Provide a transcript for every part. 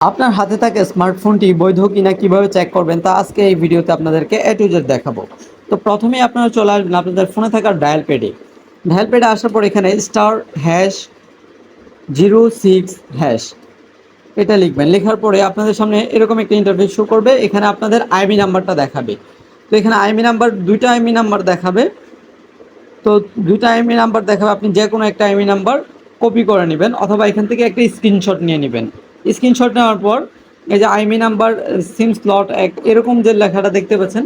আপনার হাতে থাকা স্মার্টফোনটি বৈধ কিনা কিভাবে চেক করবেন তা আজকে এই ভিডিওতে আপনাদেরকে এ টু জেড দেখাবো। তো প্রথমেই আপনারা চলে আসবেন আপনাদের ফোনে থাকা ডায়াল প্যাডে। ডায়াল প্যাডে আসার পর এখানে *#06# এটা লিখবেন। লেখার পরে আপনাদের সামনে এরকম একটা ইন্টারফেস শো করবে। এখানে আপনাদের আইএমইআই নাম্বারটা দেখাবে। তো এখানে আইএমইআই নাম্বার ২টা আইএমইআই নাম্বার দেখাবে। তো ২টা আইএমইআই নাম্বার দেখাবে, আপনি যেকোনো একটা আইএমইআই নাম্বার কপি করে নেবেন অথবা এখান থেকে একটা স্ক্রিনশট নিয়ে নেবেন। স্ক্রিনশট নেওয়ার পর এই যে আইএমইআই নাম্বার সিম স্লট ১ এরকম যে লেখাটা দেখতে পাচ্ছেন,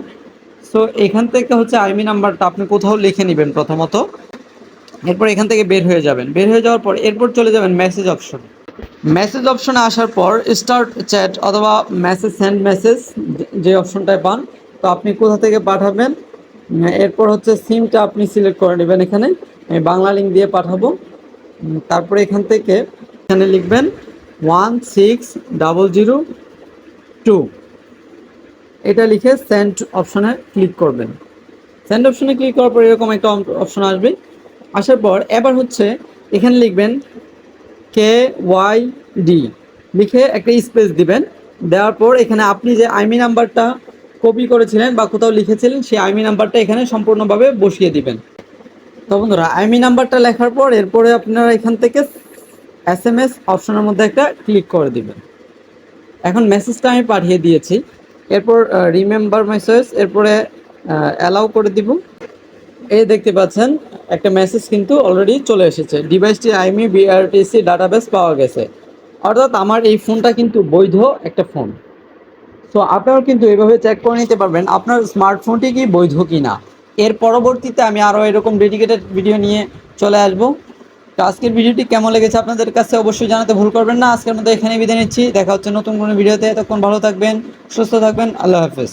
সো এখান থেকে হচ্ছে আইএমইআই নাম্বারটা আপনি কোথাও লিখে নেবেন প্রথমত। এরপর এখান থেকে বের হয়ে যাবেন। বের হয়ে যাওয়ার পর এরপর চলে যাবেন মেসেজ অপশনে। মেসেজ অপশনে আসার পর স্টার্ট চ্যাট অথবা মেসেজ সেন্ড মেসেজ যে অপশনটায় পান, তো আপনি কোথা থেকে পাঠাবেন। এরপর হচ্ছে সিমটা আপনি সিলেক্ট করে নেবেন। এখানে আমি বাংলা লিঙ্ক দিয়ে পাঠাবো। তারপরে এখান থেকে এখানে লিখবেন 16002, এটা লিখে সেন্ড অপশনে ক্লিক করবেন। সেন্ড অপশনে ক্লিক করার পর এরকম একটা অপশন আসবে। আসার পর এবার হচ্ছে এখানে লিখবেন KYD, লিখে একটা স্পেস দিবেন। দেওয়ার পর এখানে আপনি যে আইএমইআই নাম্বারটা কপি করেছিলেন বা কোথাও লিখেছিলেন সেই আইএমইআই নাম্বারটা এখানে সম্পূর্ণভাবে বসিয়ে দিবেন। তো বন্ধুরা, আইএমইআই নাম্বারটা লেখার পর এরপরে আপনারা এখান থেকে SMS অপশনের মধ্যে একটা ক্লিক করে দিবেন। এখন মেসেজটা আমি পাঠিয়ে দিয়েছি। এরপর রিমেম্বার মেসেজ, এরপরে অ্যালাউ করে দিব। এই দেখতে পাচ্ছেন একটা মেসেজ কিন্তু অলরেডি চলে এসেছে, ডিভাইসটি আইএমইআই বিআরটিসি ডাটাবেস পাওয়া গেছে। অর্থাৎ আমার এই ফোনটা কিন্তু বৈধ একটা ফোন। সো আপনারাও কিন্তু এভাবে চেক করে নিতে পারবেন আপনার স্মার্টফোনটি কি বৈধ কিনা। এর পরবর্তীতে আমি আরও এরকম ডেডিকেটেড ভিডিও নিয়ে চলে আসবো। তো আজকের ভিডিওটি কেমন লেগেছে আপনাদের কাছে অবশ্যই জানাতে ভুল করবেন না। আজকের মধ্যে এখানেই বিদায় নিচ্ছি। দেখা হচ্ছে নতুন কোনো ভিডিওতে। ততক্ষণ ভালো থাকবেন, সুস্থ থাকবেন। আল্লাহ হাফেজ।